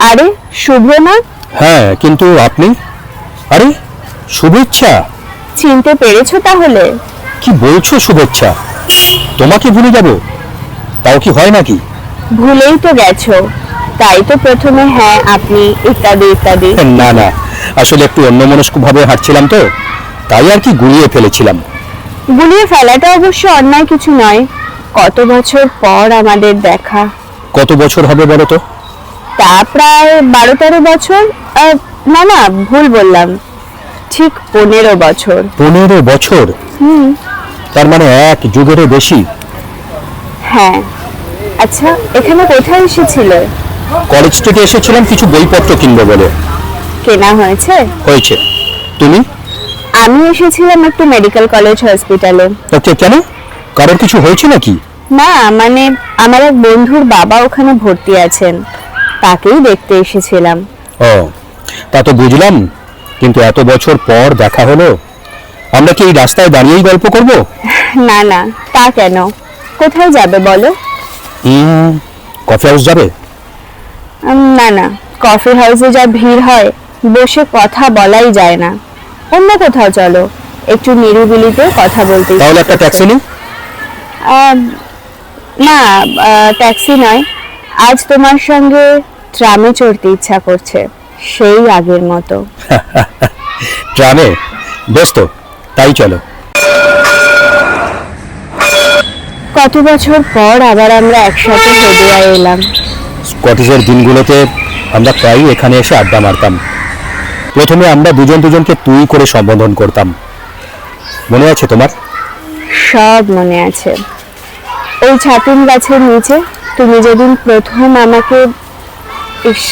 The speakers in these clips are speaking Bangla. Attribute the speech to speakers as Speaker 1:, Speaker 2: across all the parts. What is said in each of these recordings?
Speaker 1: আরে শুভ্র না?
Speaker 2: হ্যাঁ, কিন্তু আপনি? আরে শুভেচ্ছা!
Speaker 1: চিনতে পেরেছো তাহলে?
Speaker 2: কি বলছো শুভেচ্ছা? তোমাকে ভুলে যাব? তাও কি হয় নাকি?
Speaker 1: ভুলেই তো গেছো, তাই তো প্রথমে হ্যাঁ আপনি ইত্যাদি ইত্যাদি।
Speaker 2: না না, আসলে একটু অন্যমনস্ক ভাবে হাঁটছিলাম তো, তাই আর কি গুলিয়ে ফেলেছিলাম।
Speaker 1: গুলিয়ে ফেলাটা অবশ্য অন্যায় কিছু নয়। কত বছর পর আমাদের দেখা।
Speaker 2: কত বছর হবে বলো তো?
Speaker 1: তা প্রায় 12-13 বছর। না না, ভুল বললাম, ঠিক 15 বছর।
Speaker 2: 15 বছর? তার মানে এক যুগেরও বেশি।
Speaker 1: হ্যাঁ। আচ্ছা, এখানে কোথায় এসেছিলে?
Speaker 2: কলেজ থেকে এসেছিলাম কিছু বইপত্র কিনবো বলে।
Speaker 1: কেনা হয়েছে?
Speaker 2: হয়েছে। তুমি?
Speaker 1: আমি এসেছিলাম একটু মেডিকেল কলেজ হসপিটালে।
Speaker 2: ওকে, কেন? কারোর কিছু হয়েছে নাকি?
Speaker 1: না মানে আমার এক বন্ধুর বাবা ওখানে ভর্তি আছেন, তাকেই দেখতে এসেছিলাম।
Speaker 2: ও, তা তো বুঝলাম, কিন্তু এত বছর পর দেখা হলো। আমরা কি এই রাস্তায় দাঁড়িয়েই গল্প করব?
Speaker 1: না না, তা কেন? কোথায় যাবে বলো?
Speaker 2: কফি হাউস যাবে?
Speaker 1: না না, কফি হাউসে যা ভিড় হয়, বসে কথা বলাই যায় না। অন্য কোথাও চলো, একটু নিরিবিলিতে কথা বলতে।
Speaker 2: তাহলে একটা ট্যাক্সি নিই।
Speaker 1: না, ট্যাক্সি নয়, আজ তোমার সঙ্গে ট্রামে চড়তে ইচ্ছা করছে, সেই আগের মতো।
Speaker 2: ট্রামে? বেশ তো, তাই চলো।
Speaker 1: কত বছর পর আবার আমরা একসাথে হদিয়ায় এলাম।
Speaker 2: স্কটিশের দিনগুলোতে আমরা প্রায়ই এখানে এসে আড্ডা মারতাম। প্রথমে আমরা দুজন দুজনকে তুই করে সম্বোধন করতাম, মনে আছে তোমার?
Speaker 1: সব মনে আছে। ওই ছাতিম গাছের নিচে তুমি যেদিন প্রথম আমাকে, ইস,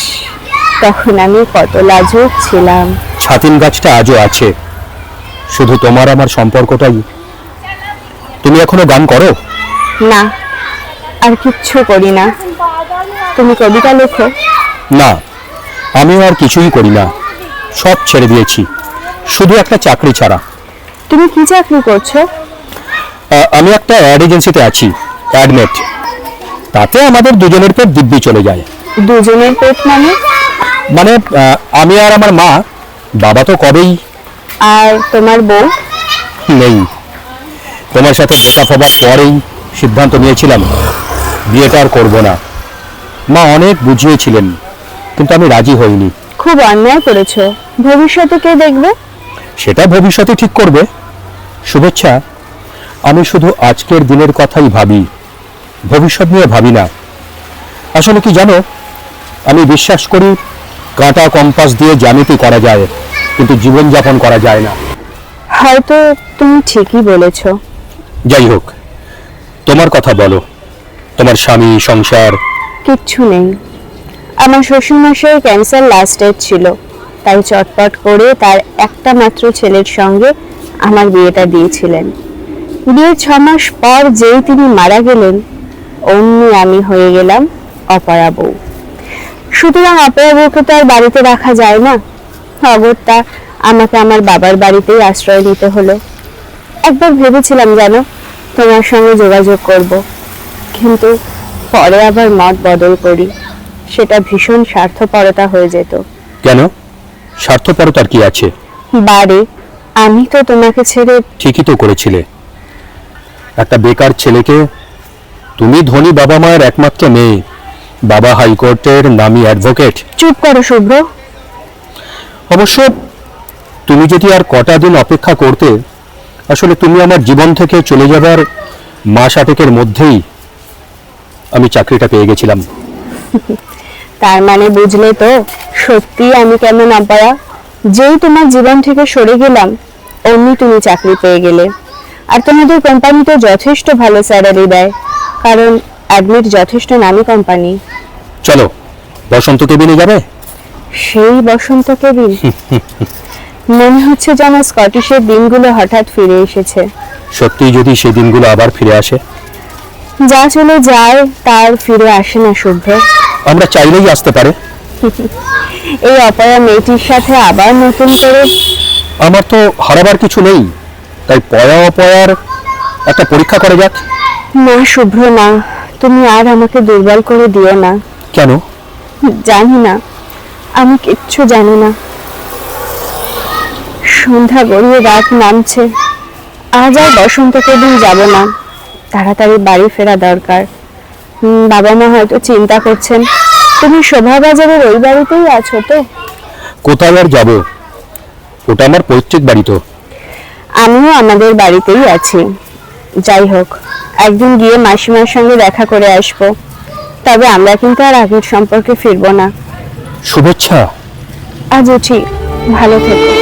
Speaker 1: তখন আমি কত লাজুক ছিলাম।
Speaker 2: ছাতিম গাছটা আজও আছে, শুধু তোমার আমার সম্পর্কটাই। তুমি এখনো গান করো?
Speaker 1: না, আর কিচ্ছু করি না। তুমি কবিতা লেখো?
Speaker 2: না, আমিও আর কিছুই করি না, সব ছেড়ে দিয়েছি, শুধু একটা চাকরি ছাড়া।
Speaker 1: তুমি কি চাকরি করছো?
Speaker 2: আমি একটা অ্যাড এজেন্সিতে আছি, অ্যাডমেট। তাতে আমাদের দুজনের পেট দিব্যি চলে যায়।
Speaker 1: দুজনের পেট মানে?
Speaker 2: মানে আমি আর আমার মা, বাবা তো কবেই।
Speaker 1: আর তোমার বউ?
Speaker 2: নেই। তোমার সাথে ব্রেকআপ হবার পরেই সিদ্ধান্ত নিয়েছিলাম বিয়েটা আর করবো না। মা অনেক বুঝিয়েছিলেন, কিন্তু আমি রাজি হইনি।
Speaker 1: খুব অন্যায় করেছো। ভবিষ্যতে কে দেখবে?
Speaker 2: সেটা ভবিষ্যতে ঠিক করবে। শুভেচ্ছা, আমি শুধু আজকের দিনের কথাই ভাবি, ভবিষ্যৎ নিয়ে ভাবি না। আসলে কি জানো, আমি বিশ্বাস করি কাঁটা কম্পাস দিয়ে জ্যামিতি করা যায়, কিন্তু জীবনযাপন করা যায় না।
Speaker 1: হয়তো তুমি ঠিকই বলেছো।
Speaker 2: যাই হোক, তোমার কথা বলো। তোমার স্বামী, সংসার?
Speaker 1: কিচ্ছু নেই। আমার শ্বশুরমশাই ক্যান্সার লাস্ট স্টেজ ছিল, তাই চটপট করে তার একটা মাত্র ছেলের সঙ্গে আমার বিয়েটা দিয়েছিলেন। বিয়ের 6 মাস পর যেই তিনি মারা গেলেন, অমনি আমি হয়ে গেলাম অপয়া বউ। সুতরাং অপয়া বউকে তো আর বাড়িতে রাখা যায় না, অগত্যা আমাকে আমার বাবার বাড়িতেই আশ্রয় নিতে হলো। একবার ভেবেছিলাম জানো, তোমার সঙ্গে যোগাযোগ করব, কিন্তু পরে আবার মত বদল করি। সেটা ভীষণ স্বার্থপরতা হয়ে যেত।
Speaker 2: কেন? স্বার্থপরতার কি আছে?
Speaker 1: বারে, আমি তো তোমাকে ছেড়ে।
Speaker 2: ঠিকই তো করেছিলে। একটা বেকার ছেলেকে, তুমি ধনী বাবা মায়ের একমাত্র মেয়ে, বাবা হাইকোর্টের নামী অ্যাডভোকেট।
Speaker 1: চুপ করো শুভ্র।
Speaker 2: অবশ্য তুমি যদি আর কটা দিন অপেক্ষা করতে, আসলে তুমি আমার জীবন থেকে চলে যাবার মাস 8 মধ্যেই আমি চাকরিটা পেয়ে গেছিলাম।
Speaker 1: তার মানে বুঝলে তো সত্যি আমি কেমন অপয়া। যেই তোমার জীবন থেকে সরে গেলাম, অমনি তুমি চাকরি পেয়ে গেলে। আর তোমাদের কোম্পানিতে যথেষ্ট ভালো স্যালারি দেয়, কারণ অ্যাডমিট যথেষ্ট নামী কোম্পানি।
Speaker 2: চলো, বসন্ত কেবিনে যাবে?
Speaker 1: সেই বসন্ত কেবিন? মনে হচ্ছে যেন স্কটিশের দিনগুলো হঠাৎ ফিরে এসেছে।
Speaker 2: সত্যি যদি সেই দিনগুলো আবার ফিরে আসে?
Speaker 1: যা চলে যায় তার ফিরে আসে না শুভ্র।
Speaker 2: আমরা চাইলেই আসতে পারে।
Speaker 1: এই অপয়া মেয়েটির সাথে আবার নতুন করে।
Speaker 2: আমার তো হারাবার কিছু নেই, তাই পয়া অপয়ার একটা পরীক্ষা করা যাক।
Speaker 1: না শুভ্র না, তুমি আর আমাকে দুর্বল করে দিও না।
Speaker 2: কেন?
Speaker 1: জানি না, আমি কিচ্ছু জানি না। সন্ধ্যা গড়িয়ে রাত নামছে। আজ আর বসন্তকে দিন যাব না, তাড়াতাড়ি বাড়ি ফেরা দরকার। বাবা মা হয়তো চিন্তা করছেন। তুমি শোভা বাজারের ওই বাড়িতেই আছো তো?
Speaker 2: কোথায় আর যাব, ওটা আমার পৈতৃক বাড়ি তো।
Speaker 1: আমিও আমাদের বাড়িতেই আছি। যাই হোক, একদিন গিয়ে মাসিমার সঙ্গে দেখা করে আসবো। তবে আমরা কিন্তু আর আগের সম্পর্কে ফিরবো না।
Speaker 2: শুভেচ্ছা।
Speaker 1: আজ উঠি, ভালো থেকো।